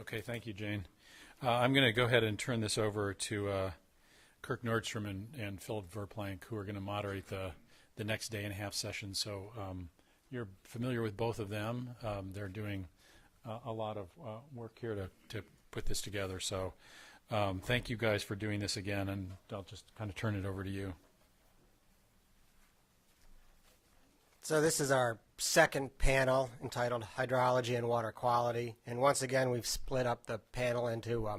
Okay, thank you, Jane. I'm going to go ahead and turn this over to Kirk Nordstrom and Philip Verplank, who are going to moderate the next day and a half session. So you're familiar with both of them. They're doing a lot of work here to put this together. So thank you guys for doing this again, and I'll just kind of turn it over to you. So this is our second panel entitled Hydrology and Water Quality. And once again, we've split up the panel into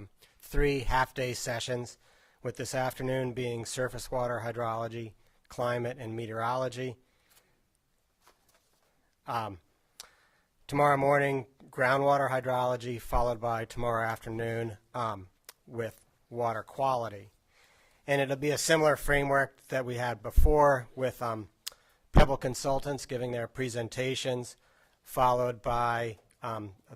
3 half-day sessions, with this afternoon being surface water hydrology, climate, and meteorology. Tomorrow morning, groundwater hydrology, followed by tomorrow afternoon with water quality. And it'll be a similar framework that we had before, with Pebble consultants giving their presentations, followed by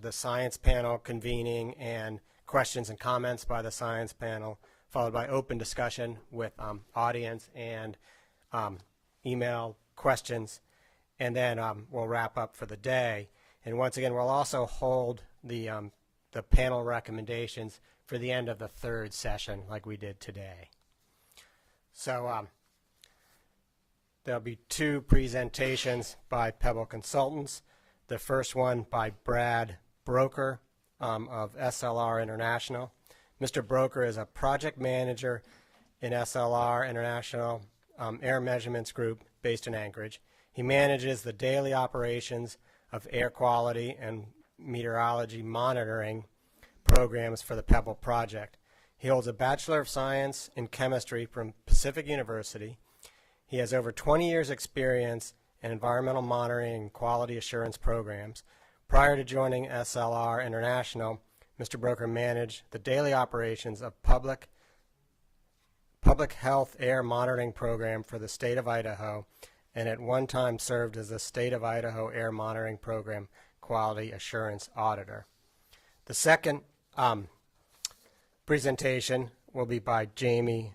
the science panel convening and questions and comments by the science panel, followed by open discussion with audience and email questions, and then we'll wrap up for the day. And once again, we'll also hold the panel recommendations for the end of the third session like we did today. So there'll be 2 presentations by Pebble Consultants. The first one by Brad Broker of SLR International. Mr. Broker is a project manager in SLR International Air Measurements Group based in Anchorage. He manages the daily operations of air quality and meteorology monitoring programs for the Pebble project. He holds a Bachelor of Science in Chemistry from Pacific University. He has over 20 years experience in environmental monitoring and quality assurance programs. Prior to joining SLR International, Mr. Broker managed the daily operations of public health air monitoring program for the state of Idaho, and at one time served as the state of Idaho air monitoring program quality assurance auditor. The second presentation will be by Jamie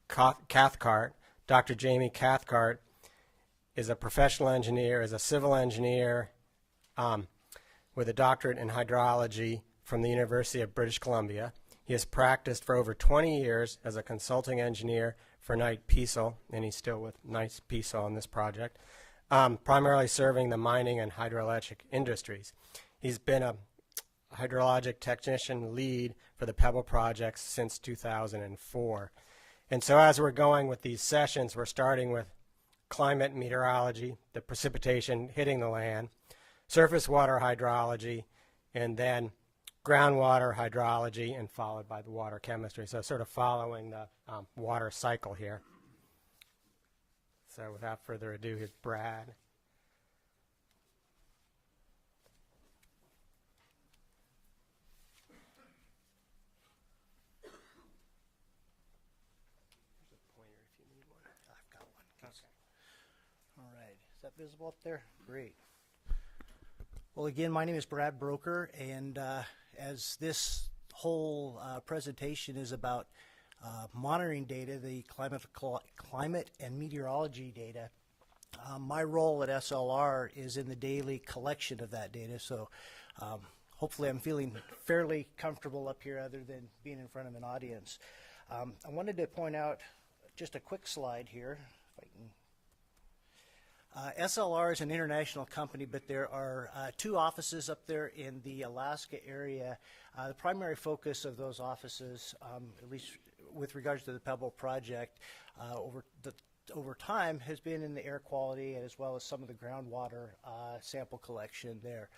Cathcart. Dr. Jamie Cathcart is a professional engineer, is a civil engineer with a doctorate in hydrology from the University of British Columbia. He has practiced for over 20 years as a consulting engineer for Knight Piesel, and he's still with Knight Piesel on this project, primarily serving the mining and hydroelectric industries. He's been a hydrologic technician lead for the Pebble projects since 2004. And so as we're going with these sessions, we're starting with climate meteorology, the precipitation hitting the land, surface water hydrology, and then groundwater hydrology, and followed by the water chemistry. So sort of following the water cycle here. So without further ado, here's Brad. All right, is that visible up there? Great. Well, again, my name is Brad Broker, and as this whole presentation is about monitoring data, the climate and meteorology data, my role at SLR is in the daily collection of that data. So hopefully I'm feeling fairly comfortable up here other than being in front of an audience. I wanted to point out just a quick slide here, if I can. SLR is an international company, but there are 2 offices up there in the Alaska area. The primary focus of those offices, at least with regards to the Pebble project, over time has been in the air quality as well as some of the groundwater sample collection there.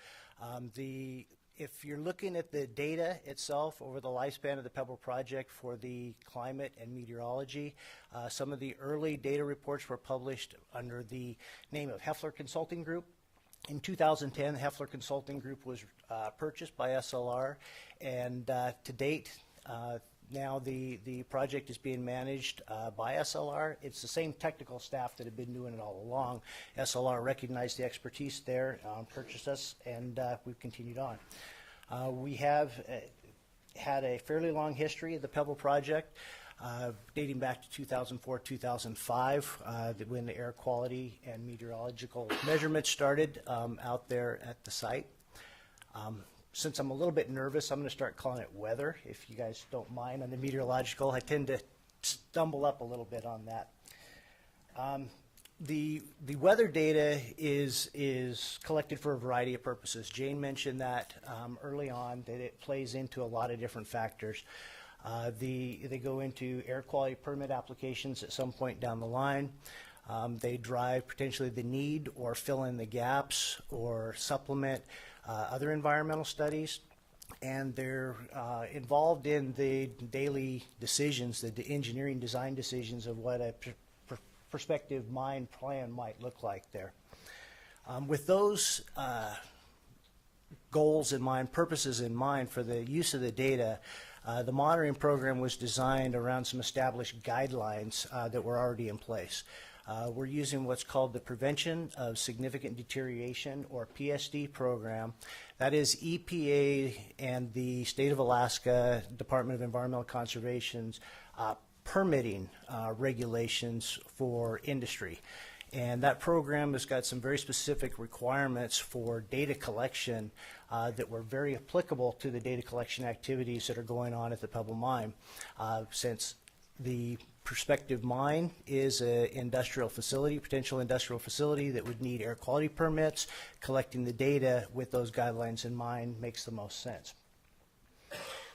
If you're looking at the data itself over the lifespan of the Pebble project for the climate and meteorology, some of the early data reports were published under the name of Heffler Consulting Group. In 2010, Heffler Consulting Group was purchased by SLR, and to date, now the project is being managed by SLR. It's the same technical staff that have been doing it all along. SLR recognized the expertise there, purchased us, and we've continued on. We have had a fairly long history of the Pebble project, dating back to 2004-2005, when the air quality and meteorological measurements started out there at the site. since I'm a little bit nervous, I'm going to start calling it weather, if you guys don't mind. On the meteorological, I tend to stumble up a little bit on that. The weather data is collected for a variety of purposes. Jane mentioned that early on, that it plays into a lot of different factors. They go into air quality permit applications at some point down the line. They drive potentially the need or fill in the gaps or supplement other environmental studies. And they're involved in the daily decisions, the engineering design decisions of what a prospective mine plan might look like there. With those goals in mind, purposes in mind for the use of the data, the monitoring program was designed around some established guidelines that were already in place. We're using what's called the Prevention of Significant Deterioration, or PSD program. That is EPA and the State of Alaska Department of Environmental Conservation's permitting regulations for industry. And that program has got some very specific requirements for data collection that were very applicable to the data collection activities that are going on at the Pebble Mine. Since the prospective mine is an industrial facility, potential industrial facility that would need air quality permits, collecting the data with those guidelines in mind makes the most sense.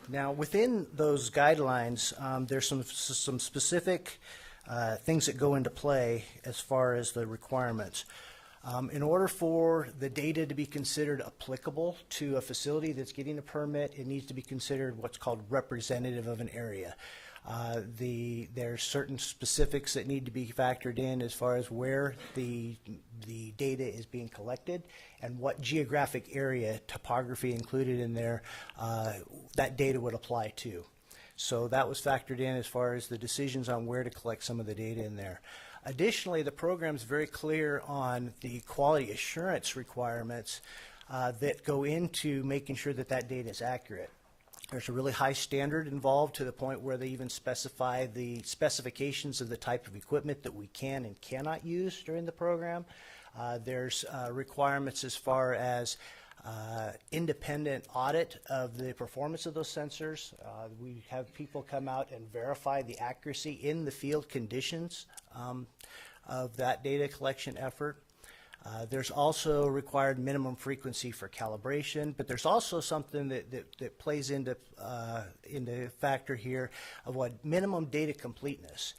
Now, within those guidelines, there's some specific things that go into play as far as the requirements. In order for the data to be considered applicable to a facility that's getting a permit, it needs to be considered what's called representative of an area. There's certain specifics that need to be factored in as far as where the data is being collected and what geographic area, topography included in there, that data would apply to. So that was factored in as far as the decisions on where to collect some of the data in there. Additionally, the program is very clear on the quality assurance requirements that go into making sure that that data is accurate. There's a really high standard involved to the point where they even specify the specifications of the type of equipment that we can and cannot use during the program. There's requirements as far as independent audit of the performance of those sensors. We have people come out and verify the accuracy in the field conditions of that data collection effort. There's also required minimum frequency for calibration, but there's also something that plays into factor here of what minimum data completeness.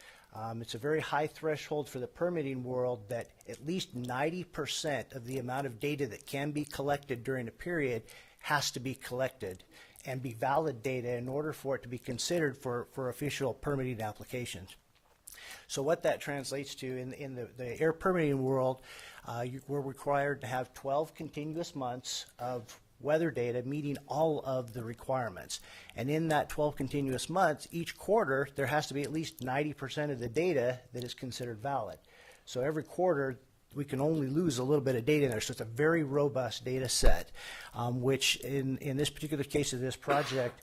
It's a very high threshold for the permitting world that at least 90% of the amount of data that can be collected during a period has to be collected and be valid data in order for it to be considered for official permitting applications. So what that translates to in the air permitting world, we're required to have 12 continuous months of weather data meeting all of the requirements. And in that 12 continuous months, each quarter, there has to be at least 90% of the data that is considered valid. So every quarter, we can only lose a little bit of data in there. So it's a very robust data set, which in this particular case of this project,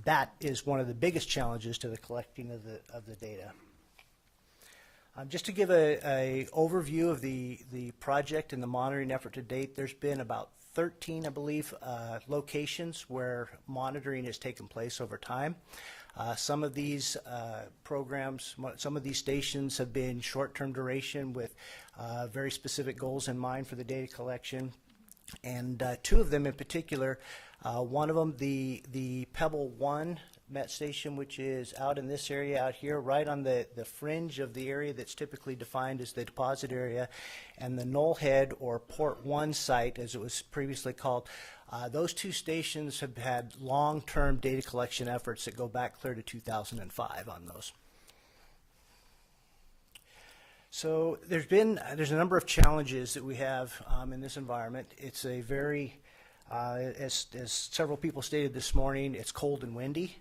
that is one of the biggest challenges to the collecting of the data. Just to give a overview of the project and the monitoring effort to date, there's been about 13, I believe, locations where monitoring has taken place over time. Some of these programs, some of these stations have been short-term duration with very specific goals in mind for the data collection. And two of them in particular, one of them, the Pebble 1 Met Station, which is out in this area out here, right on the fringe of the area that's typically defined as the deposit area, and the Knollhead or Port 1 site, as it was previously called. Those two stations have had long-term data collection efforts that go back clear to 2005 on those. So there's a number of challenges that we have in this environment. It's a very, as several people stated this morning, it's cold and windy.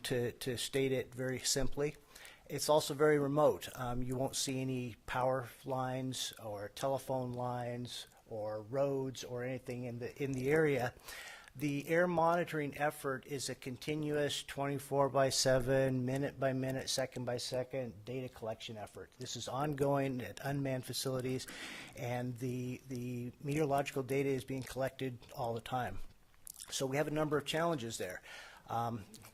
To state it very simply. It's also very remote. You won't see any power lines or telephone lines or roads or anything in the area. The air monitoring effort is a continuous 24/7, minute by minute, second by second data collection effort. This is ongoing at unmanned facilities, and the meteorological data is being collected all the time. So we have a number of challenges there.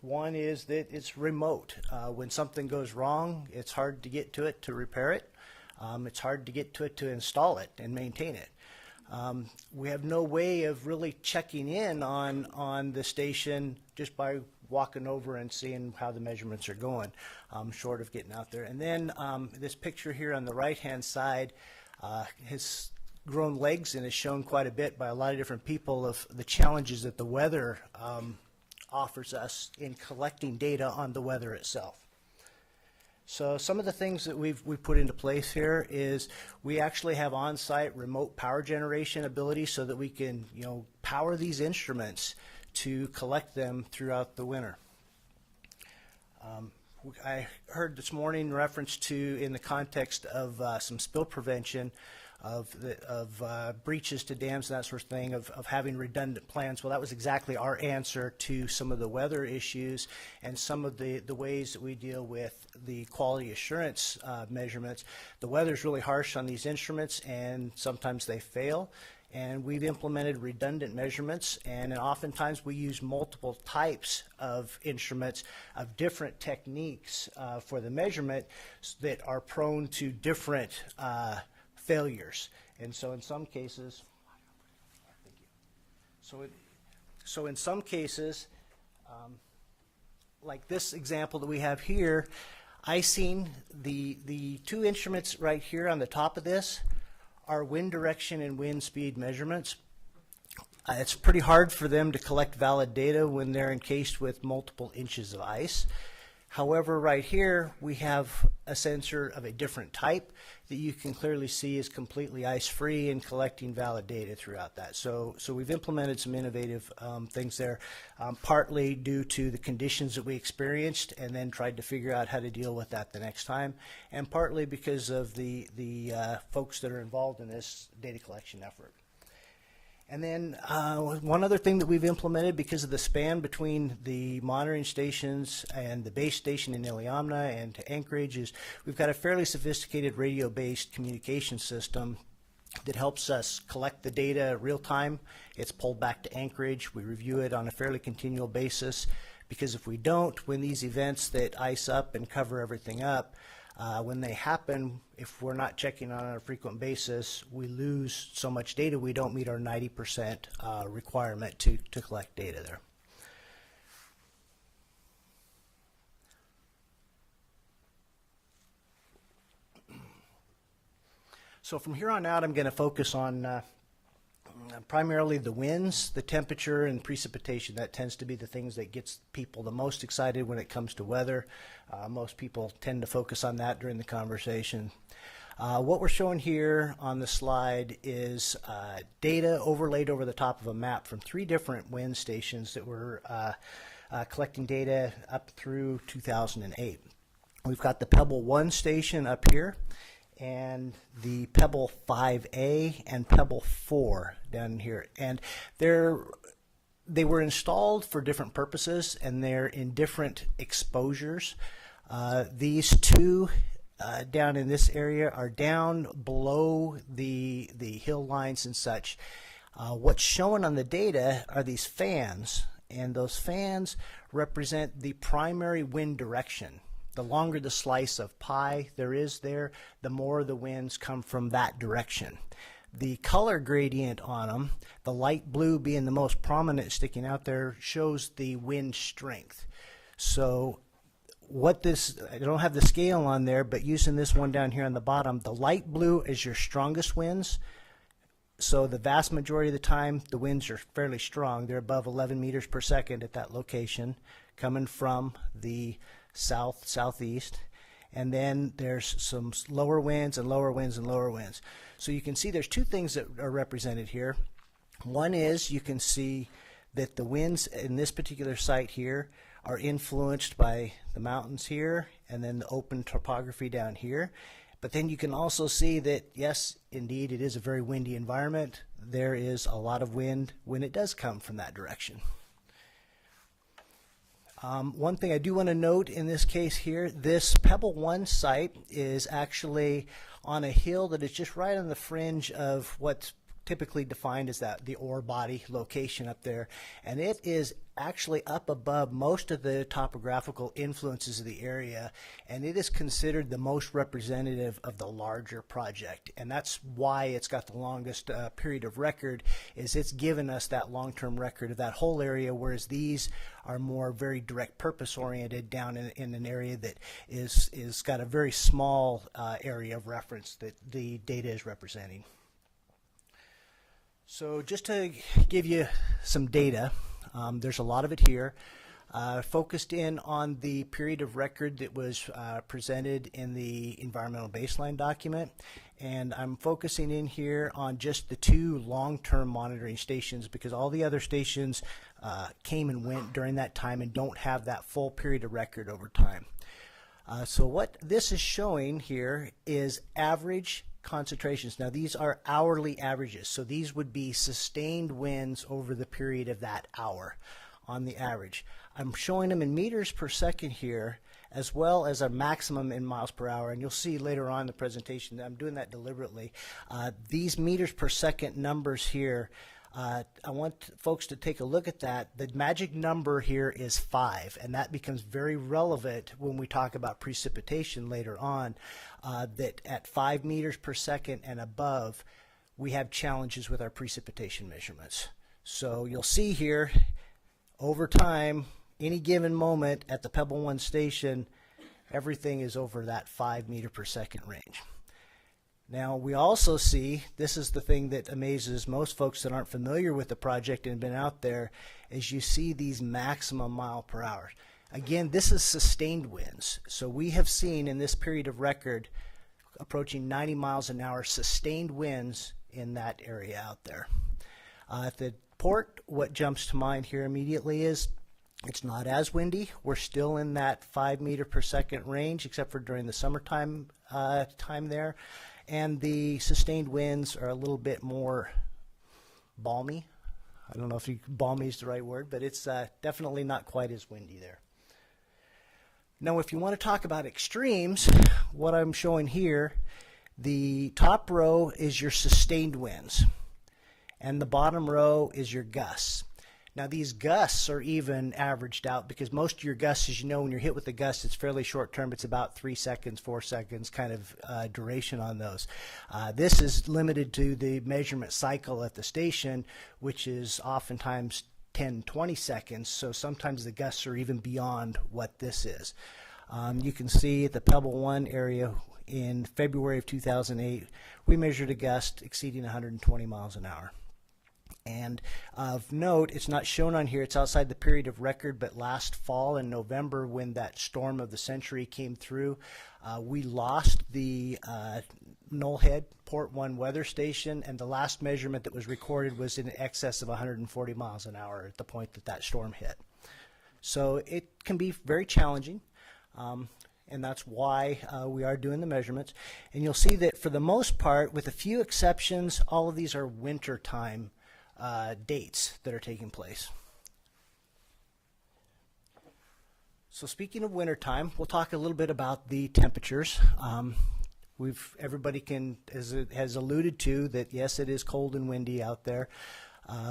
One is that it's remote. When something goes wrong, it's hard to get to it to repair it. It's hard to get to it to install it and maintain it. We have no way of really checking in on the station just by walking over and seeing how the measurements are going, short of getting out there. And then this picture here on the right-hand side has grown legs and is shown quite a bit by a lot of different people of the challenges that the weather offers us in collecting data on the weather itself. So some of the things that we've put into place here is we actually have on-site remote power generation ability so that we can, you know, power these instruments to collect them throughout the winter. I heard this morning reference to, in the context of some spill prevention, of breaches to dams and that sort of thing, of having redundant plans. Well, that was exactly our answer to some of the weather issues and some of the ways that we deal with the quality assurance measurements. The weather is really harsh on these instruments, and sometimes they fail. And we've implemented redundant measurements, and oftentimes we use multiple types of instruments of different techniques for the measurement that are prone to different failures. And so in some cases, so in some cases, like this example that we have here, icing, the two instruments right here on the top of this are wind direction and wind speed measurements. It's pretty hard for them to collect valid data when they're encased with multiple inches of ice. However, right here we have a sensor of a different type that you can clearly see is completely ice-free and collecting valid data throughout that. So we've implemented some innovative things there, partly due to the conditions that we experienced and then tried to figure out how to deal with that the next time, and partly because of the folks that are involved in this data collection effort. And then one other thing that we've implemented because of the span between the monitoring stations and the base station in Iliamna and to Anchorage is we've got a fairly sophisticated radio-based communication system that helps us collect the data real time. It's pulled back to Anchorage. We review it on a fairly continual basis because if we don't, when these events that ice up and cover everything up, when they happen, if we're not checking on a frequent basis, we lose so much data we don't meet our 90% requirement to collect data there. So from here on out, I'm going to focus on primarily the winds, the temperature, and precipitation. That tends to be the things that gets people the most excited when it comes to weather. Most people tend to focus on that during the conversation. What we're showing here on the slide is data overlaid over the top of a map from 3 different wind stations that were collecting data up through 2008. We've got the Pebble 1 station up here, and the Pebble 5A and Pebble 4 down here. And they were installed for different purposes, and they're in different exposures. These two down in this area are down below the hill lines and such. What's shown on the data are these fans, and those fans represent the primary wind direction. The longer the slice of pie there is there, the more the winds come from that direction. The color gradient on them, the light blue being the most prominent sticking out there, shows the wind strength. So what this, I don't have the scale on there, but using this one down here on the bottom, the light blue is your strongest winds. So the vast majority of the time, the winds are fairly strong. They're above 11 meters per second at that location, coming from the southeast, and then there's some lower winds and lower winds and lower winds. So you can see there's 2 things that are represented here. One is you can see that the winds in this particular site here are influenced by the mountains here and then the open topography down here. But then you can also see that, yes, indeed, it is a very windy environment. There is a lot of wind when it does come from that direction. One thing I do want to note in this case here, this Pebble 1 site is actually on a hill that is just right on the fringe of what's typically defined as the ore body location up there, and it is actually up above most of the topographical influences of the area, and it is considered the most representative of the larger project, and that's why it's got the longest period of record, is it's given us that long-term record of that whole area, whereas these are more very direct purpose oriented down in an area that is got a very small area of reference that the data is representing. So just to give you some data, there's a lot of it here. Focused in on the period of record that was presented in the environmental baseline document, and I'm focusing in here on just the 2 long-term monitoring stations, because all the other stations came and went during that time and don't have that full period of record over time. So what this is showing here is average concentrations. Now these are hourly averages, so these would be sustained winds over the period of that hour on the average. I'm showing them in meters per second here, as well as a maximum in miles per hour, and you'll see later on in the presentation that I'm doing that deliberately. These meters per second numbers here, I want folks to take a look at that. The magic number here is 5, and that becomes very relevant when we talk about precipitation later on, that at 5 meters per second and above, we have challenges with our precipitation measurements. So you'll see here, over time, any given moment at the Pebble 1 station, everything is over that 5 meter per second range. Now we also see, this is the thing that amazes most folks that aren't familiar with the project and been out there, is you see these maximum mile per hour. Again, this is sustained winds. So we have seen in this period of record approaching 90 miles an hour sustained winds in that area out there. At the port, what jumps to mind here immediately is it's not as windy. We're still in that 5 meter per second range, except for during the summertime time there. And the sustained winds are a little bit more balmy. I don't know if balmy is the right word, but it's definitely not quite as windy there. Now, if you want to talk about extremes, what I'm showing here, the top row is your sustained winds, and the bottom row is your gusts. Now these gusts are even averaged out, because most of your gusts, as you know, when you're hit with a gust, it's fairly short term. It's about 3 seconds, 4 seconds kind of duration on those. This is limited to the measurement cycle at the station, which is oftentimes 10, 20 seconds. So sometimes the gusts are even beyond what this is. You can see at the Pebble 1 area in February of 2008, we measured a gust exceeding 120 miles an hour. And of note, it's not shown on here, it's outside the period of record, but last fall in November, when that storm of the century came through, we lost the Knollhead Port 1 weather station, and the last measurement that was recorded was in excess of 140 miles an hour at the point that that storm hit. So it can be very challenging, and that's why we are doing the measurements. And you'll see that for the most part, with a few exceptions, all of these are winter time dates that are taking place. So speaking of wintertime, we'll talk a little bit about the temperatures. Everybody has alluded to that, yes, it is cold and windy out there.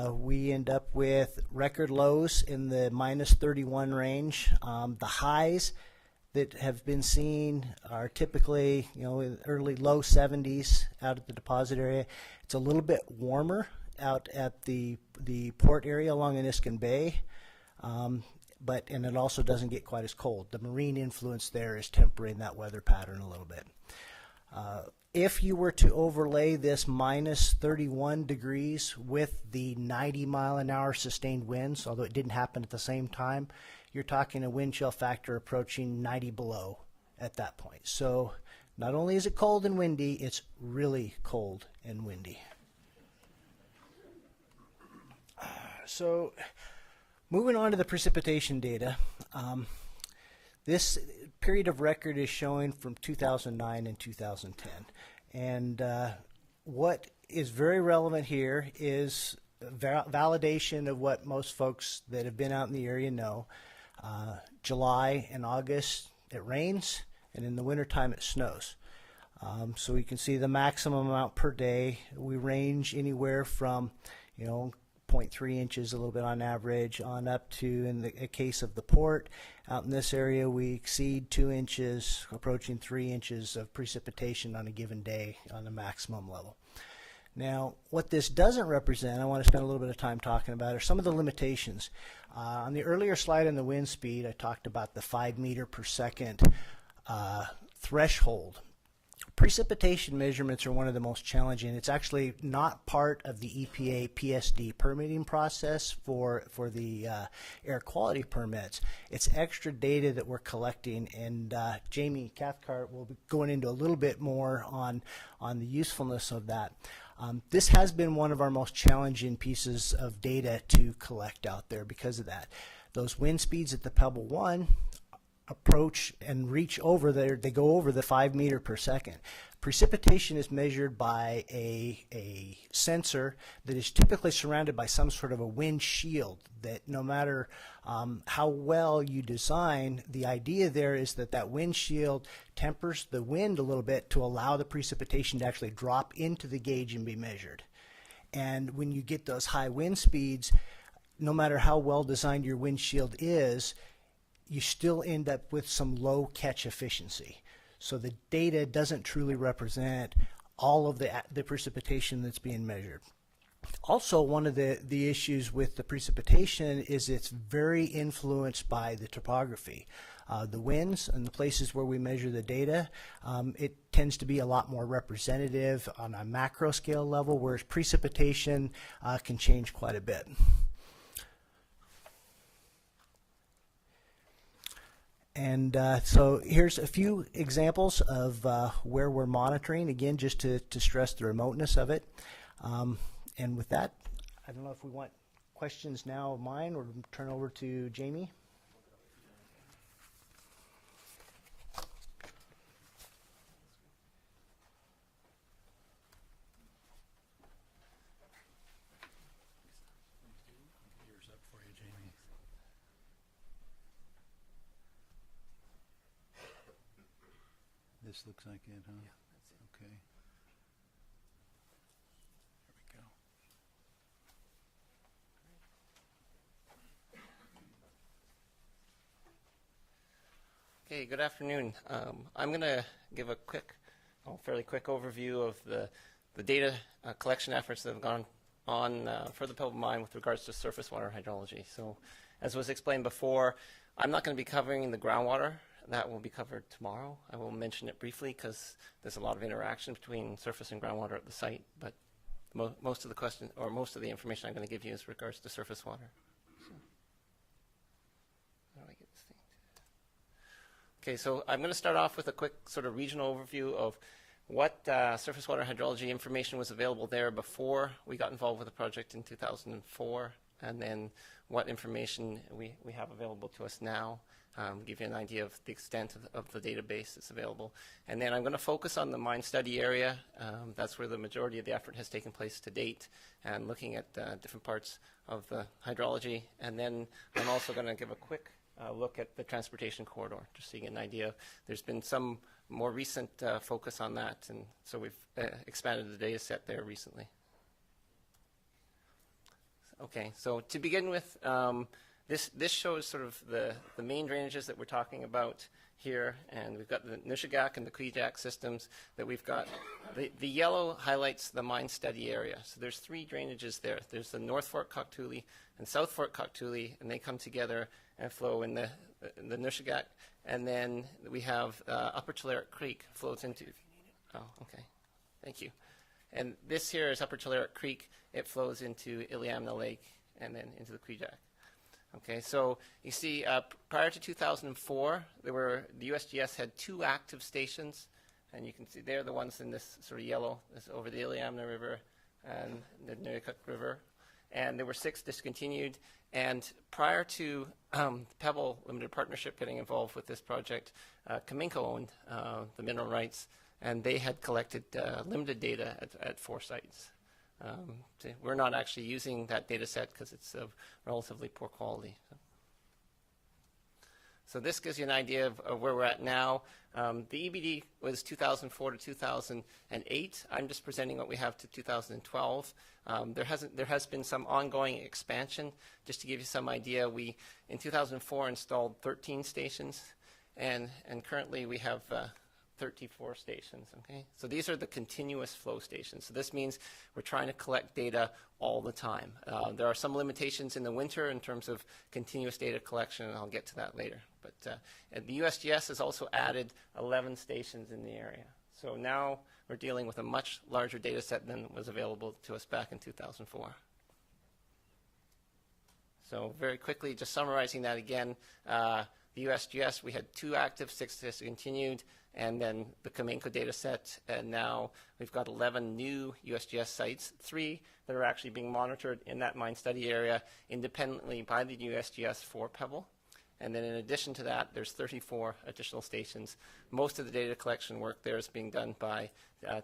We end up with record lows in the minus 31 range. The highs that have been seen are typically, early low 70s out at the deposit area. It's a little bit warmer out at the port area along Iniskin Bay, and it also doesn't get quite as cold. The marine influence there is tempering that weather pattern a little bit. If you were to overlay this minus 31 degrees with the 90 mile an hour sustained winds, although it didn't happen at the same time, you're talking a wind chill factor approaching 90 below at that point. So not only is it cold and windy, it's really cold and windy. So moving on to the precipitation data, this period of record is showing from 2009 and 2010. And what is very relevant here is validation of what most folks that have been out in the area know. July and August, it rains, and in the wintertime it snows. So you can see the maximum amount per day. We range anywhere from, 0.3 inches, a little bit on average, on up to, in the case of the port, out in this area, we exceed 2 inches, approaching 3 inches of precipitation on a given day on the maximum level. Now, what this doesn't represent, I want to spend a little bit of time talking about, are some of the limitations. On the earlier slide on the wind speed, I talked about the 5 meter per second threshold. Precipitation measurements are one of the most challenging. It's actually not part of the EPA PSD permitting process for the air quality permits. It's extra data that we're collecting, and Jamie Cathcart will be going into a little bit more on the usefulness of that. This has been one of our most challenging pieces of data to collect out there because of that. Those wind speeds at the Pebble 1 approach and reach over there, they go over the 5 meter per second. Precipitation is measured by a sensor that is typically surrounded by some sort of a wind shield that no matter how well you design, the idea there is that that wind shield tempers the wind a little bit to allow the precipitation to actually drop into the gauge and be measured. And when you get those high wind speeds, no matter how well designed your windshield is, you still end up with some low catch efficiency. So the data doesn't truly represent all of the precipitation that's being measured. Also, one of the issues with the precipitation is it's very influenced by the topography. The winds and the places where we measure the data, it tends to be a lot more representative on a macro scale level, whereas precipitation can change quite a bit. And so here's a few examples of where we're monitoring, again, just to stress the remoteness of it. And with that, I don't know if we want questions now of mine or turn over to Jamie. Yours up for you, Jamie. This looks like it, huh? Yeah, that's it. Okay. There we go. Okay, good afternoon. I'm going to give a fairly quick overview of the data collection efforts that have gone on for the Pebble Mine with regards to surface water hydrology. So, as was explained before, I'm not going to be covering the groundwater. That will be covered tomorrow. I will mention it briefly because there's a lot of interaction between surface and groundwater at the site, but most of the question, or most of the information I'm going to give you is regards to surface water. So, how do I get this thing? Okay, so I'm going to start off with a quick sort of regional overview of what surface water hydrology information was available there before we got involved with the project in 2004, and then what information we have available to us now. Give you an idea of the extent of the database that's available. And then I'm going to focus on the mine study area. That's where the majority of the effort has taken place to date, and looking at different parts of the hydrology. And then I'm also going to give a quick look at the transportation corridor, just so you get an idea. There's been some more recent focus on that, and so we've expanded the data set there recently. Okay, so to begin with, this shows sort of the main drainages that we're talking about here, and we've got the Nushagak and the Kwijak systems that we've got. The yellow highlights the mine study area. So there's 3 drainages there. There's the North Fork Koktuli and South Fork Koktuli, and they come together and flow in the Nushagak. And then we have Upper Tularik Creek flows into. Oh, okay. Thank you. And this here is Upper Tularik Creek. It flows into Iliamna Lake and then into the Kwijak. Okay, so you see, prior to 2004, the USGS had 2 active stations, and you can see they're the ones in this sort of yellow. This over the Iliamna River and the Nuyukuk River, and there were 6 discontinued. And prior to Pebble Limited Partnership getting involved with this project, Kaminko owned the mineral rights, and they had collected limited data at 4 sites. We're not actually using that data set because it's of relatively poor quality. So this gives you an idea of where we're at now. The EBD was 2004 to 2008. I'm just presenting what we have to 2012. There has been some ongoing expansion. Just to give you some idea, we in 2004 installed 13 stations, and currently we have 34 stations. Okay, so these are the continuous flow stations. So this means we're trying to collect data all the time. There are some limitations in the winter in terms of continuous data collection, and I'll get to that later. But the USGS has also added 11 stations in the area. So now we're dealing with a much larger data set than was available to us back in 2004. So very quickly, just summarizing that again, the USGS, we had 2 active, 6 discontinued, and then the Kamenko data set, and now we've got 11 new USGS sites, 3 that are actually being monitored in that mine study area independently by the USGS for Pebble. And then in addition to that, there's 34 additional stations. Most of the data collection work there is being done by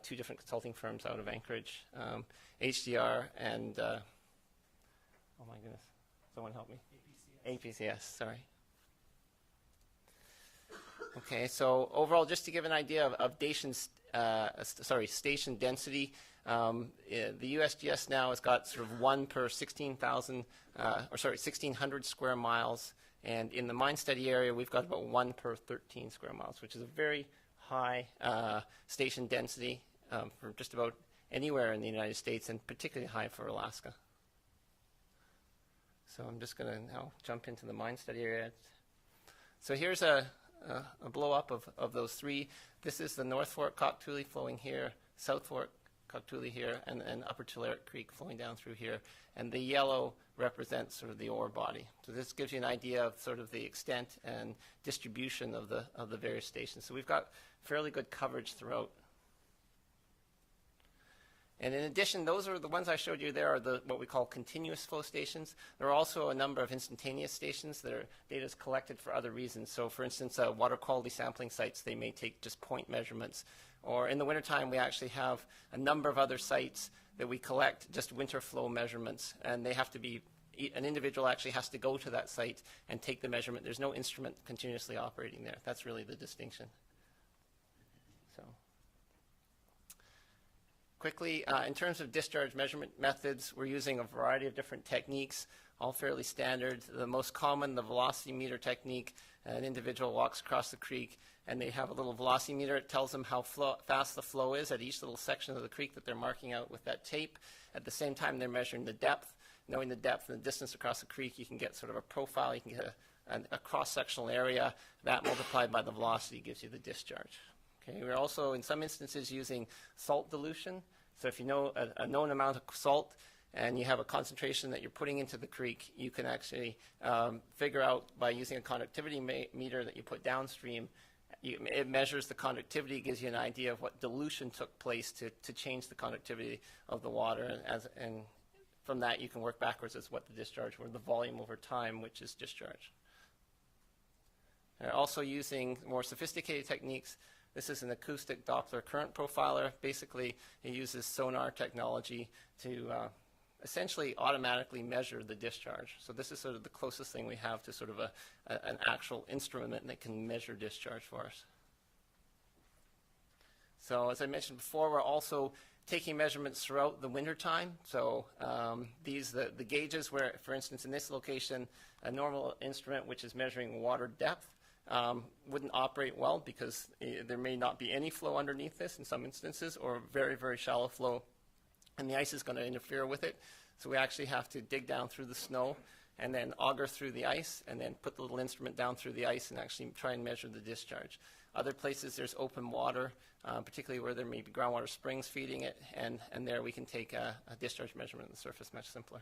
2 different consulting firms out of Anchorage, HDR and, oh my goodness, someone help me? APCS, sorry. Okay, so overall, just to give an idea of station density, the USGS now has got sort of 1 per 1,600 square miles, and in the mine study area, we've got about 1 per 13 square miles, which is a very high station density for just about anywhere in the United States, and particularly high for Alaska. So I'm just going to now jump into the mine study area. So here's a blow-up of those 3. This is the North Fork Cock-Toolie flowing here, South Fork Cock-Toolie here, and Upper Tulare Creek flowing down through here. And the yellow represents sort of the ore body. So this gives you an idea of sort of the extent and distribution of the various stations. So we've got fairly good coverage throughout. And in addition, those are the ones I showed you there are what we call continuous flow stations. There are also a number of instantaneous stations that data is collected for other reasons. So for instance, water quality sampling sites, they may take just point measurements. Or in the wintertime, we actually have a number of other sites that we collect just winter flow measurements. And they have to be, an individual actually has to go to that site and take the measurement. There's no instrument continuously operating there. That's really the distinction. So. Quickly, in terms of discharge measurement methods, we're using a variety of different techniques, all fairly standard. The most common, the velocity meter technique. An individual walks across the creek, and they have a little velocity meter. It tells them how fast the flow is at each little section of the creek that they're marking out with that tape. At the same time, they're measuring the depth. Knowing the depth and the distance across the creek, you can get sort of a profile. You can get a cross-sectional area. That multiplied by the velocity gives you the discharge. Okay, we're also, in some instances, using salt dilution. So if you know a known amount of salt and you have a concentration that you're putting into the creek, you can actually figure out by using a conductivity meter that you put downstream. It measures the conductivity, gives you an idea of what dilution took place to change the conductivity of the water. And from that, you can work backwards as what the discharge or the volume over time, which is discharge. They're also using more sophisticated techniques. This is an acoustic Doppler current profiler. Basically, it uses sonar technology to essentially automatically measure the discharge. So this is sort of the closest thing we have to sort of an actual instrument that can measure discharge for us. So as I mentioned before, we're also taking measurements throughout the winter time. So the gauges where, for instance, in this location, a normal instrument which is measuring water depth wouldn't operate well because there may not be any flow underneath this in some instances, or very, very shallow flow, and the ice is going to interfere with it. So we actually have to dig down through the snow and then auger through the ice and then put the little instrument down through the ice and actually try and measure the discharge. Other places there's open water, particularly where there may be groundwater springs feeding it, and there we can take a discharge measurement on the surface much simpler.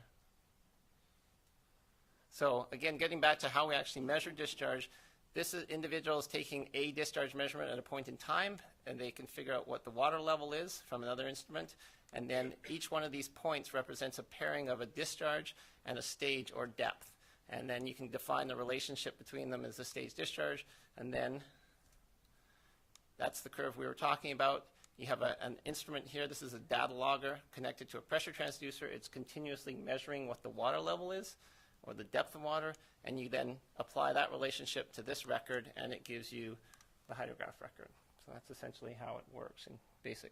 So again, getting back to how we actually measure discharge, this individual is taking a discharge measurement at a point in time, and they can figure out what the water level is from another instrument. And then each one of these points represents a pairing of a discharge and a stage or depth. And then you can define the relationship between them as the stage discharge. And then that's the curve we were talking about. You have an instrument here. This is a data logger connected to a pressure transducer. It's continuously measuring what the water level is. or the depth of water, and you then apply that relationship to this record, and it gives you the hydrograph record. So that's essentially how it works in basic.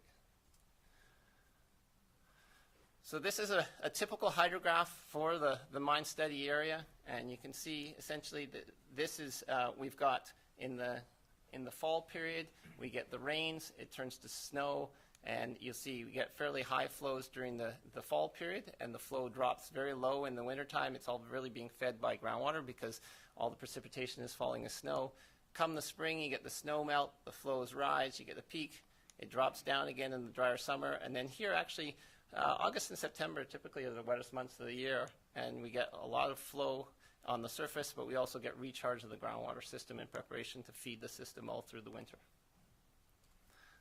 So this is a typical hydrograph for the mine study area, and you can see essentially that this is, we've got in the fall period, we get the rains, it turns to snow, and you'll see we get fairly high flows during the fall period, and the flow drops very low in the wintertime. It's all really being fed by groundwater because all the precipitation is falling as snow. Come the spring, you get the snow melt, the flows rise, you get the peak, it drops down again in the drier summer, and then here actually, August and September typically are the wettest months of the year, and we get a lot of flow on the surface, but we also get recharge of the groundwater system in preparation to feed the system all through the winter.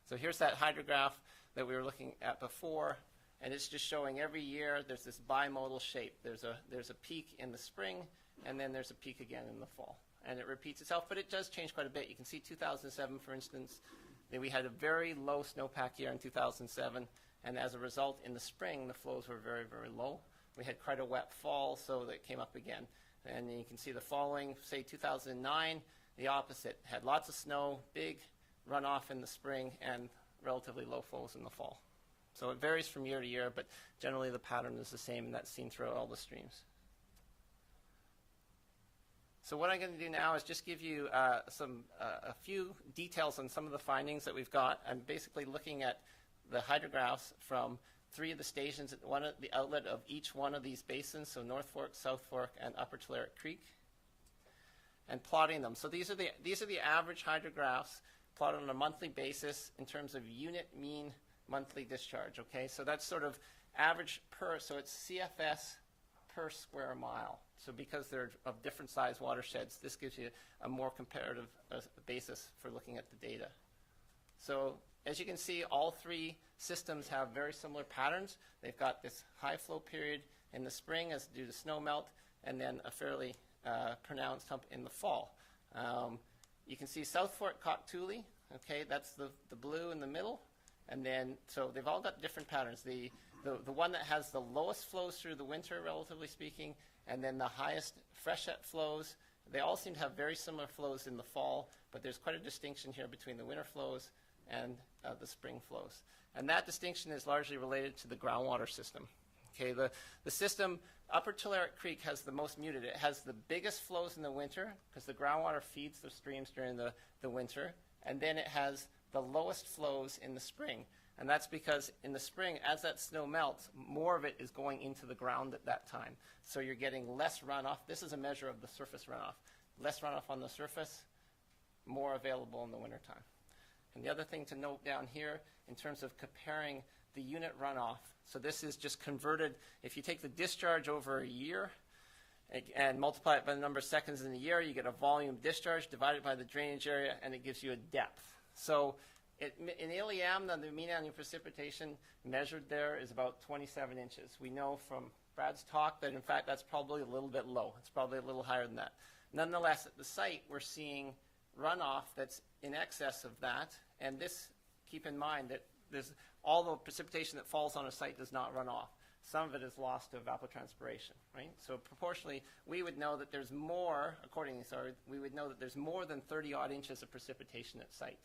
So here's that hydrograph that we were looking at before, and it's just showing every year there's this bimodal shape. There's a peak in the spring, and then there's a peak again in the fall. And it repeats itself, but it does change quite a bit. You can see 2007, for instance, that we had a very low snowpack year in 2007, and as a result, in the spring, the flows were very, very low. We had quite a wet fall, so that came up again. And you can see the following, say 2009, the opposite. Had lots of snow, big runoff in the spring, and relatively low flows in the fall. So it varies from year to year, but generally the pattern is the same, and that's seen throughout all the streams. So what I'm going to do now is just give you a few details on some of the findings that we've got. I'm basically looking at the hydrographs from 3 of the stations at the outlet of each one of these basins, so North Fork, South Fork, and Upper Tulare Creek, and plotting them. So these are the average hydrographs plotted on a monthly basis in terms of unit mean monthly discharge. Okay, so that's sort of average per, so it's CFS per square mile. So because they're of different size watersheds, this gives you a more comparative basis for looking at the data. So as you can see, all 3 systems have very similar patterns. They've got this high flow period in the spring as due to snow melt, and then a fairly pronounced hump in the fall. You can see South Fork Cock-Toolie, okay, that's the blue in the middle, and then, so they've all got different patterns. The one that has the lowest flows through the winter, relatively speaking, and then the highest freshet flows, they all seem to have very similar flows in the fall, but there's quite a distinction here between the winter flows and the spring flows. And that distinction is largely related to the groundwater system. Okay, the system, Upper Tulare Creek has the most muted. It has the biggest flows in the winter because the groundwater feeds the streams during the winter, and then it has the lowest flows in the spring. And that's because in the spring, as that snow melts, more of it is going into the ground at that time. So you're getting less runoff. This is a measure of the surface runoff. Less runoff on the surface, more available in the wintertime. And the other thing to note down here in terms of comparing the unit runoff, so this is just converted, if you take the discharge over a year and multiply it by the number of seconds in a year, you get a volume discharge divided by the drainage area, and it gives you a depth. So in Iliam, the mean annual precipitation measured there is about 27 inches. We know from Brad's talk that, in fact, that's probably a little bit low. It's probably a little higher than that. Nonetheless, at the site, we're seeing runoff that's in excess of that, and this, keep in mind that there's all the precipitation that falls on a site does not run off. Some of it is lost to evapotranspiration, right? So proportionally, we would know that there's more, we would know that there's more than 30-odd inches of precipitation at site.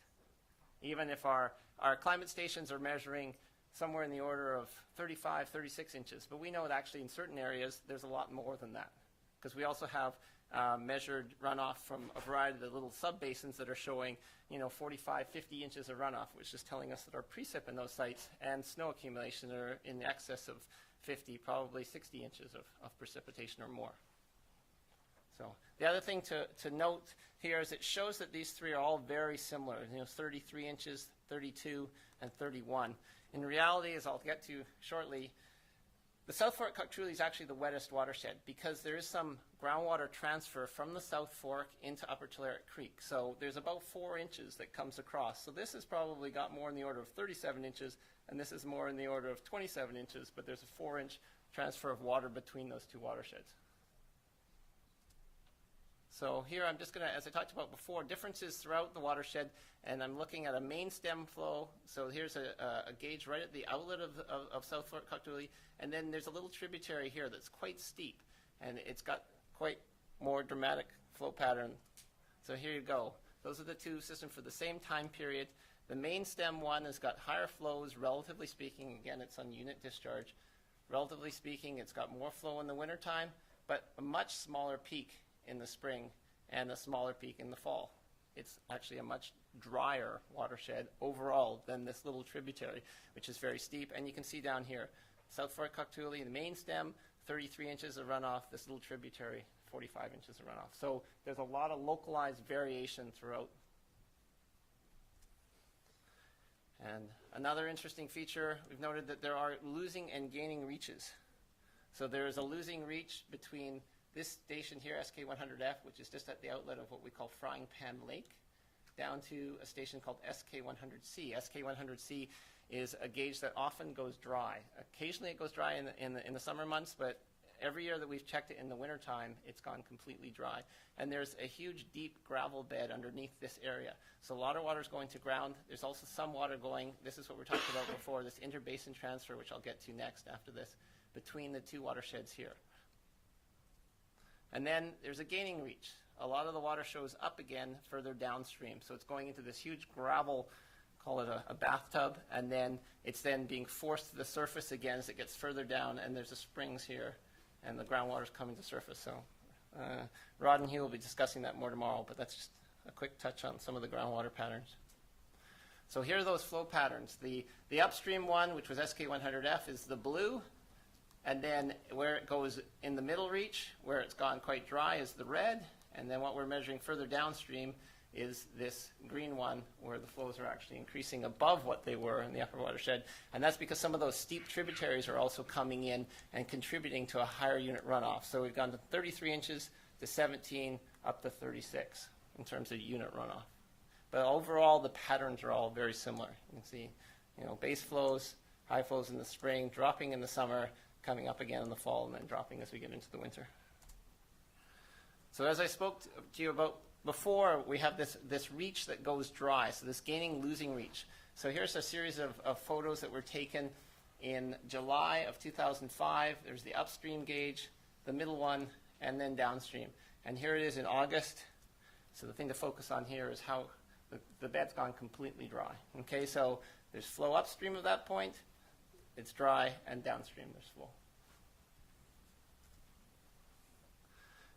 Even if our climate stations are measuring somewhere in the order of 35, 36 inches. But we know that actually in certain areas, there's a lot more than that. Because we also have measured runoff from a variety of the little sub-basins that are showing, 45, 50 inches of runoff, which is telling us that our precip in those sites and snow accumulation are in excess of 50, probably 60 inches of precipitation or more. So the other thing to note here is it shows that these 3 are all very similar, 33 inches, 32, and 31. In reality, as I'll get to shortly, the South Fork Cock-Toolie is actually the wettest watershed because there is some groundwater transfer from the South Fork into Upper Tulare Creek. So there's about 4 inches that comes across. So this has probably got more in the order of 37 inches, and this is more in the order of 27 inches, but there's a 4-inch transfer of water between those 2 watersheds. So here I'm just going to, as I talked about before, differences throughout the watershed, and I'm looking at a main stem flow. So here's a gauge right at the outlet of South Fork Cock-Toolie, and then there's a little tributary here that's quite steep, and it's got quite more dramatic flow pattern. So here you go. Those are the two systems for the same time period. The main stem one has got higher flows, relatively speaking. Again, it's on unit discharge. Relatively speaking, it's got more flow in the wintertime, but a much smaller peak in the spring and a smaller peak in the fall. It's actually a much drier watershed overall than this little tributary, which is very steep. And you can see down here, South Fork Cuctuli, the main stem, 33 inches of runoff. This little tributary, 45 inches of runoff. So there's a lot of localized variation throughout. And another interesting feature, we've noted that there are losing and gaining reaches. So there is a losing reach between this station here, SK100F, which is just at the outlet of what we call Frying Pan Lake, down to a station called SK100C. SK100C is a gauge that often goes dry. Occasionally it goes dry in the summer months, but every year that we've checked it in the wintertime, it's gone completely dry. And there's a huge deep gravel bed underneath this area. So a lot of water is going to ground. There's also some water going, this is what we talked about before, this interbasin transfer, which I'll get to next after this, between the two watersheds here. And then there's a gaining reach. A lot of the water shows up again further downstream. So it's going into this huge gravel, call it a bathtub, and then it's then being forced to the surface again as it gets further down, and there's the springs here, and the groundwater is coming to surface. So Rod and Hugh will be discussing that more tomorrow, but that's just a quick touch on some of the groundwater patterns. So here are those flow patterns. The upstream one, which was SK100F, is the blue. And then where it goes in the middle reach, where it's gone quite dry, is the red. And then what we're measuring further downstream is this green one, where the flows are actually increasing above what they were in the upper watershed. And that's because some of those steep tributaries are also coming in and contributing to a higher unit runoff. So we've gone to 33 inches to 17 up to 36 in terms of unit runoff. But overall, the patterns are all very similar. You can see, base flows, high flows in the spring, dropping in the summer, coming up again in the fall, and then dropping as we get into the winter. So as I spoke to you about before, we have this reach that goes dry, so this gaining, losing reach. So here's a series of photos that were taken in July of 2005. There's the upstream gauge, the middle one, and then downstream. And here it is in August. So the thing to focus on here is how the bed's gone completely dry. Okay, so there's flow upstream of that point, it's dry, and downstream there's flow.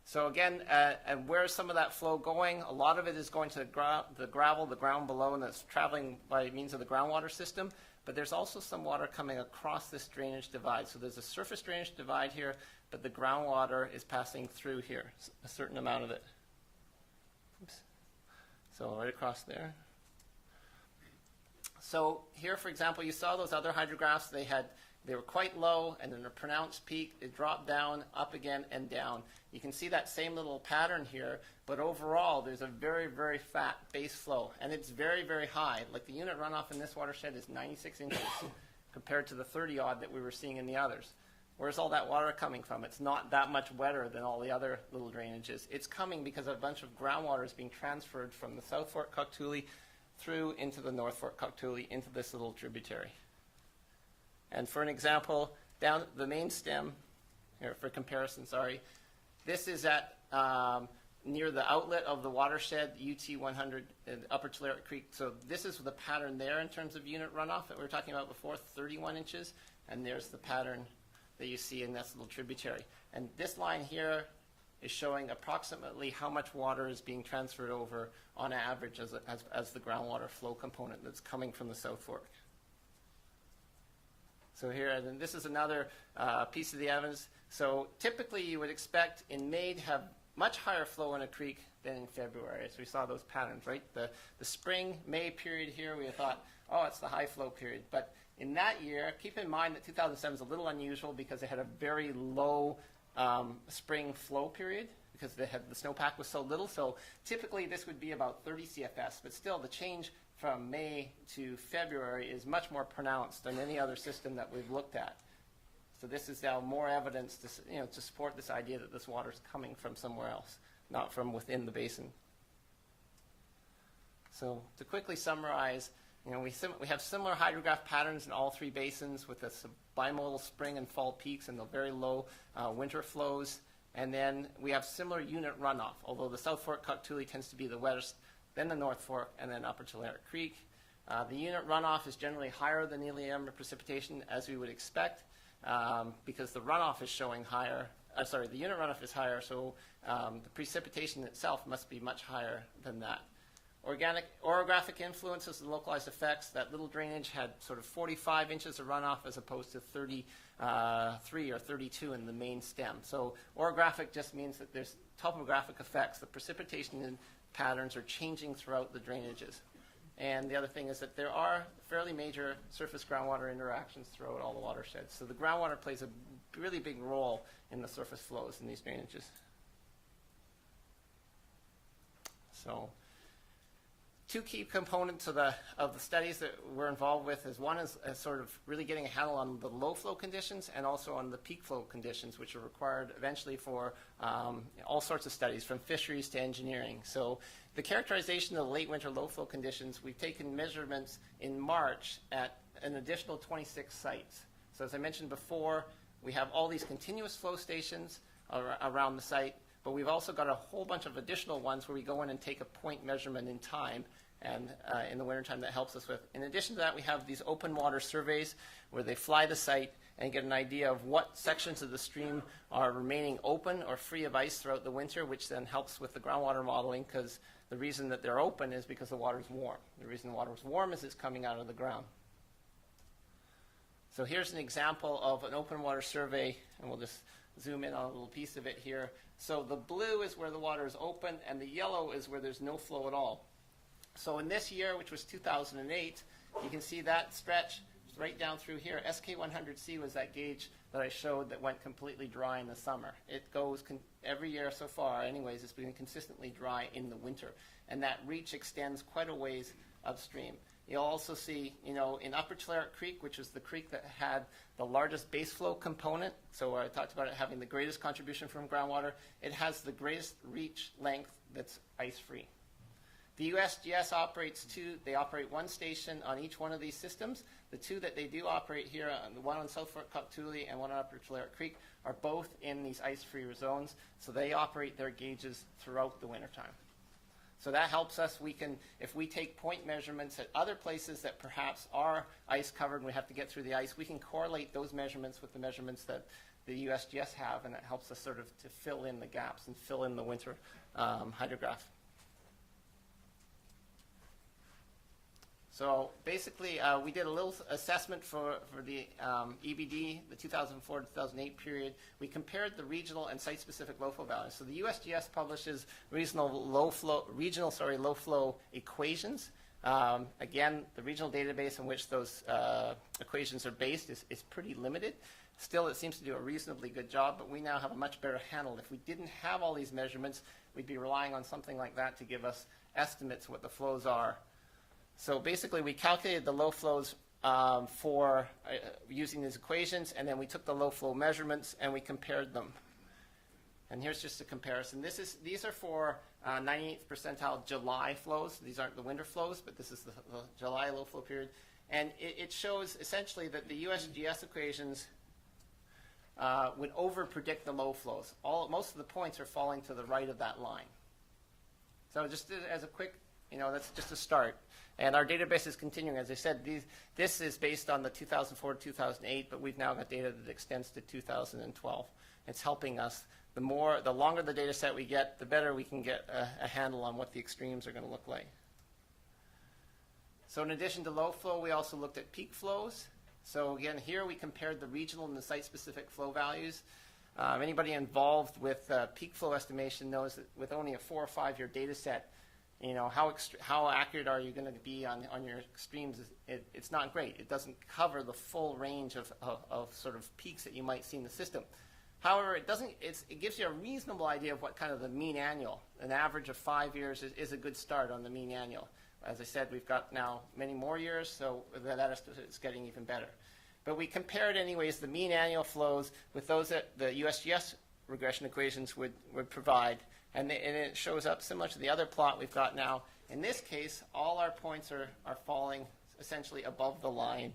So again, and where's some of that flow going? A lot of it is going to the gravel, the ground below, and that's traveling by means of the groundwater system. But there's also some water coming across this drainage divide. So there's a surface drainage divide here, but the groundwater is passing through here, a certain amount of it. Oops. So right across there. So here, for example, you saw those other hydrographs. They were quite low, and then a pronounced peak. It dropped down, up again, and down. You can see that same little pattern here, but overall, there's a very, very fat base flow, and it's very, very high. Like the unit runoff in this watershed is 96 inches compared to the 30-odd that we were seeing in the others. Where's all that water coming from? It's not that much wetter than all the other little drainages. It's coming because a bunch of groundwater is being transferred from the South Fork Cuctuli through into the North Fork Cuctuli into this little tributary. And for an example, down the main stem, here for comparison, this is at near the outlet of the watershed, UT 100, Upper Tulare Creek. So this is the pattern there in terms of unit runoff that we were talking about before, 31 inches. And there's the pattern that you see in this little tributary. And this line here is showing approximately how much water is being transferred over on average as the groundwater flow component that's coming from the South Fork. So here, and then this is another piece of the evidence. So typically you would expect in May to have much higher flow in a creek than in February, as we saw those patterns, right? The spring, May period here, we thought, oh, it's the high flow period. But in that year, keep in mind that 2007 is a little unusual because it had a very low spring flow period because the snowpack was so little. So typically this would be about 30 CFS, but still the change from May to February is much more pronounced than any other system that we've looked at. So this is now more evidence to support this idea that this water is coming from somewhere else, not from within the basin. So to quickly summarize, we have similar hydrograph patterns in all three basins with the bimodal spring and fall peaks and the very low winter flows. And then we have similar unit runoff, although the South Fork Cuck-Tooly tends to be the wettest, then the North Fork, and then Upper Tulare Creek. The unit runoff is generally higher than the Liam precipitation, as we would expect, because the runoff is showing higher. The unit runoff is higher, so the precipitation itself must be much higher than that. Orographic influences and localized effects. That little drainage had sort of 45 inches of runoff as opposed to 33 or 32 in the main stem. So orographic just means that there's topographic effects. The precipitation patterns are changing throughout the drainages. And the other thing is that there are fairly major surface groundwater interactions throughout all the watersheds. So the groundwater plays a really big role in the surface flows in these drainages. So two key components of the studies that we're involved with is one is sort of really getting a handle on the low flow conditions and also on the peak flow conditions, which are required eventually for all sorts of studies, from fisheries to engineering. So the characterization of the late winter low flow conditions, we've taken measurements in March at an additional 26 sites. So as I mentioned before, we have all these continuous flow stations around the site, but we've also got a whole bunch of additional ones where we go in and take a point measurement in time, and in the wintertime that helps us with. In addition to that, we have these open water surveys where they fly the site and get an idea of what sections of the stream are remaining open or free of ice throughout the winter, which then helps with the groundwater modeling, because the reason that they're open is because the water is warm. The reason the water is warm is it's coming out of the ground. So here's an example of an open water survey, and we'll just zoom in on a little piece of it here. So the blue is where the water is open, and the yellow is where there's no flow at all. So in this year, which was 2008, you can see that stretch right down through here. SK100C was that gauge that I showed that went completely dry in the summer. It goes every year so far, anyways, it's been consistently dry in the winter. And that reach extends quite a ways upstream. You'll also see, in Upper Tulare Creek, which is the creek that had the largest base flow component, so I talked about it having the greatest contribution from groundwater, it has the greatest reach length that's ice-free. The USGS operates they operate one station on each one of these systems. The two that they do operate here, the one on South Fork Cuck-Tooly and one on Upper Tulare Creek, are both in these ice-free zones, so they operate their gauges throughout the wintertime. So that helps us. If we take point measurements at other places that perhaps are ice covered and we have to get through the ice, we can correlate those measurements with the measurements that the USGS have, and that helps us sort of to fill in the gaps and fill in the winter hydrograph. So basically, we did a little assessment for the EBD, the 2004 to 2008 period. We compared the regional and site-specific low flow values. So the USGS publishes regional low flow equations. Again, the regional database in which those equations are based is pretty limited. Still, it seems to do a reasonably good job, but we now have a much better handle. If we didn't have all these measurements, we'd be relying on something like that to give us estimates what the flows are. So basically, we calculated the low flows for using these equations, and then we took the low flow measurements and we compared them. And here's just a comparison. These are for 98th percentile July flows. These aren't the winter flows, but this is the July low flow period. And it shows essentially that the USGS equations would over-predict the low flows. Most of the points are falling to the right of that line. So just as a quick, that's just a start. And our database is continuing. As I said, this is based on the 2004 to 2008, but we've now got data that extends to 2012. It's helping us. The longer the data set we get, the better we can get a handle on what the extremes are going to look like. So in addition to low flow, we also looked at peak flows. So again, here we compared the regional and the site-specific flow values. Anybody involved with peak flow estimation knows that with only a 4 or 5 year data set, how accurate are you going to be on your extremes? It's not great. It doesn't cover the full range of sort of peaks that you might see in the system. However, it gives you a reasonable idea of what kind of the mean annual. An average of 5 years is a good start on the mean annual. As I said, we've got now many more years, so that is getting even better. But we compared anyways the mean annual flows with those that the USGS regression equations would provide. And it shows up similar to the other plot we've got now. In this case, all our points are falling essentially above the line,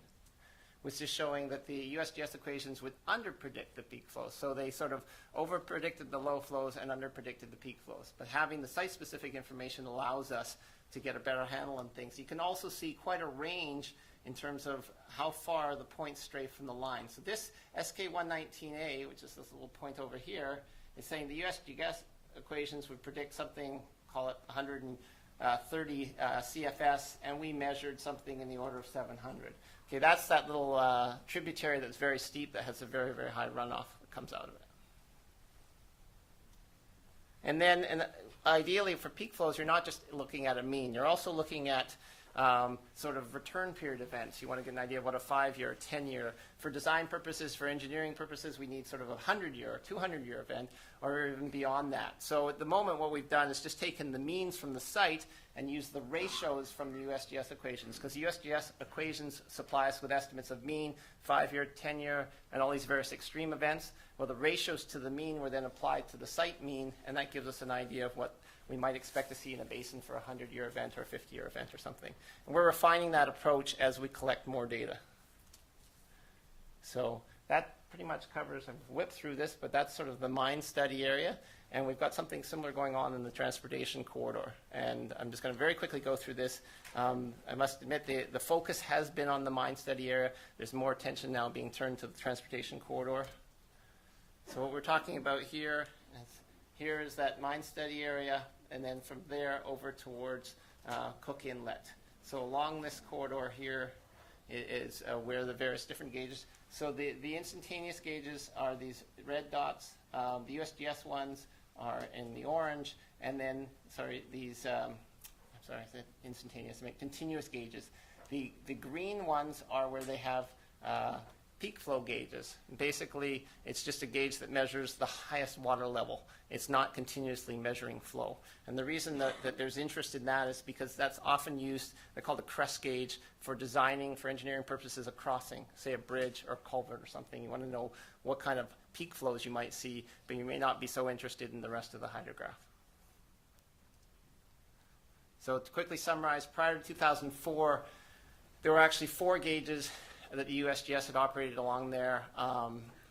was just showing that the USGS equations would underpredict the peak flows. So they sort of overpredicted the low flows and underpredicted the peak flows. But having the site-specific information allows us to get a better handle on things. You can also see quite a range in terms of how far the points stray from the line. So this SK119A, which is this little point over here, is saying the USGS equations would predict something, call it 130 CFS, and we measured something in the order of 700. Okay, that's that little tributary that's very steep that has a very, very high runoff that comes out of it. And then ideally for peak flows, you're not just looking at a mean. You're also looking at sort of return period events. You want to get an idea of what a 5-year, 10-year. For design purposes, for engineering purposes, we need sort of a 100-year or 200-year event, or even beyond that. So at the moment, what we've done is just taken the means from the site and used the ratios from the USGS equations, because the USGS equations supply us with estimates of mean, 5-year, 10-year, and all these various extreme events. Well, the ratios to the mean were then applied to the site mean, and that gives us an idea of what we might expect to see in a basin for a 100-year event or a 50-year event or something. And we're refining that approach as we collect more data. So that pretty much covers, I've whipped through this, but that's sort of the mine study area. And we've got something similar going on in the transportation corridor. And I'm just going to very quickly go through this. I must admit the focus has been on the mine study area. There's more attention now being turned to the transportation corridor. So what we're talking about here is that mine study area, and then from there over towards Cook Inlet. So along this corridor here is where the various different gauges. So the instantaneous gauges are these red dots. The USGS ones are in the orange, and then, these, I said instantaneous, I mean continuous gauges. The green ones are where they have peak flow gauges. Basically, it's just a gauge that measures the highest water level. It's not continuously measuring flow. And the reason that there's interest in that is because that's often used, they're called a crest gauge, for designing, for engineering purposes, a crossing, say a bridge or culvert or something. You want to know what kind of peak flows you might see, but you may not be so interested in the rest of the hydrograph. So to quickly summarize, prior to 2004, there were actually 4 gauges that the USGS had operated along there.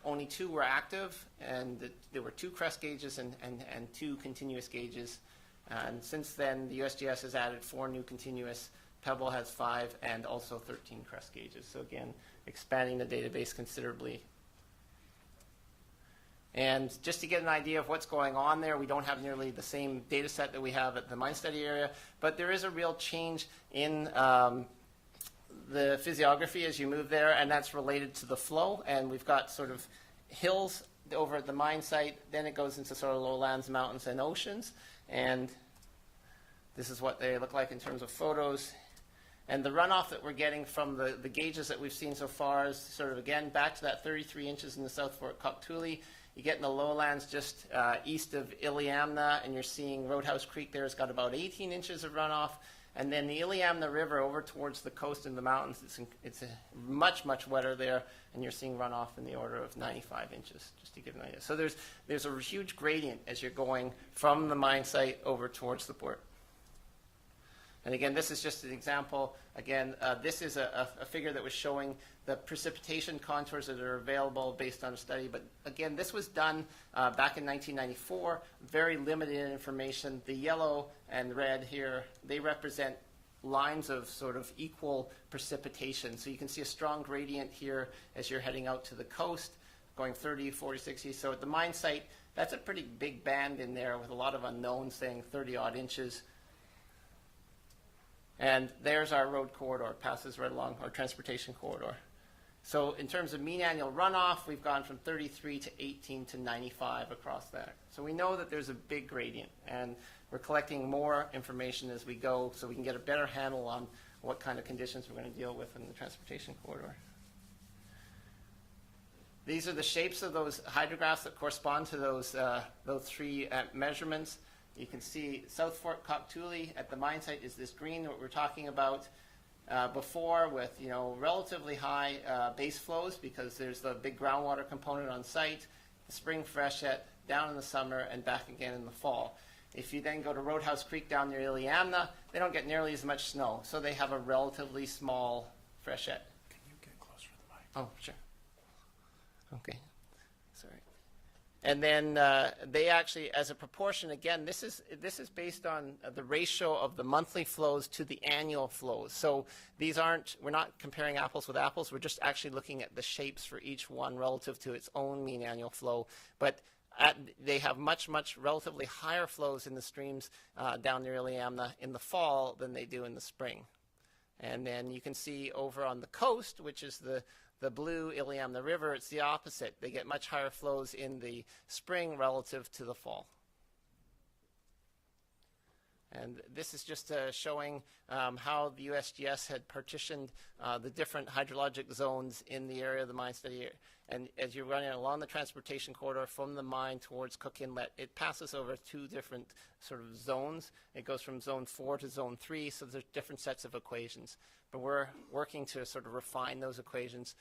Only 2 were active, and there were 2 crest gauges and 2 continuous gauges. And since then, the USGS has added 4 new continuous. Pebble has 5, and also 13 crest gauges. So again, expanding the database considerably. And just to get an idea of what's going on there, we don't have nearly the same data set that we have at the mine study area, but there is a real change in the physiography as you move there, and that's related to the flow. And we've got sort of hills over at the mine site, then it goes into sort of lowlands, mountains, and oceans. And this is what they look like in terms of photos. And the runoff that we're getting from the gauges that we've seen so far is sort of, again, back to that 33 inches in the South Fork Cocktooley. You get in the lowlands just east of Iliamna, and you're seeing Roadhouse Creek there has got about 18 inches of runoff. And then the Iliamna River over towards the coast and the mountains, it's much, much wetter there, and you're seeing runoff in the order of 95 inches, just to give an idea. So there's a huge gradient as you're going from the mine site over towards the port. And again, this is just an example. Again, this is a figure that was showing the precipitation contours that are available based on a study. But again, this was done back in 1994. Very limited information. The yellow and red here, they represent lines of sort of equal precipitation. So you can see a strong gradient here as you're heading out to the coast, going 30, 40, 60. So at the mine site, that's a pretty big band in there with a lot of unknowns, saying 30-odd inches. And there's our road corridor, passes right along our transportation corridor. So in terms of mean annual runoff, we've gone from 33 to 18 to 95 across that. So we know that there's a big gradient, and we're collecting more information as we go so we can get a better handle on what kind of conditions we're going to deal with in the transportation corridor. These are the shapes of those hydrographs that correspond to those 3 measurements. You can see South Fork Cocktooley at the mine site is this green, what we're talking about before, with relatively high base flows because there's the big groundwater component on site, the spring freshet, down in the summer, and back again in the fall. If you then go to Roadhouse Creek down near Iliamna, they don't get nearly as much snow, so they have a relatively small freshet. Can you get closer to the mic? Oh, sure. Okay. Sorry. And then they actually, as a proportion, again, this is based on the ratio of the monthly flows to the annual flows. So these aren't, we're not comparing apples with apples. We're just actually looking at the shapes for each one relative to its own mean annual flow. But they have much relatively higher flows in the streams down near Iliamna in the fall than they do in the spring. And then you can see over on the coast, which is the blue Iliamna River, it's the opposite. They get much higher flows in the spring relative to the fall. And this is just showing how the USGS had partitioned the different hydrologic zones in the area of the mine study. And as you're running along the transportation corridor from the mine towards Cook Inlet, it passes over 2 different sort of zones. It goes from zone 4 to zone 3, so there's different sets of equations. But we're working to sort of refine those equations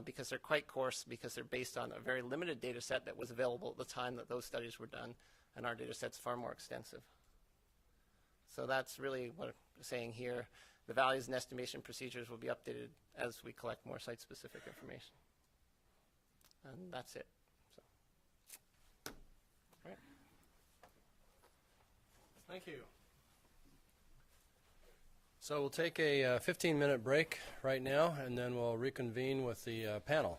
because they're quite coarse, because they're based on a very limited data set that was available at the time that those studies were done, and our data set's far more extensive. So that's really what I'm saying here. The values and estimation procedures will be updated as we collect more site-specific information. And that's it. So. All right. Thank you. So we'll take a 15-minute break right now, and then we'll reconvene with the panel.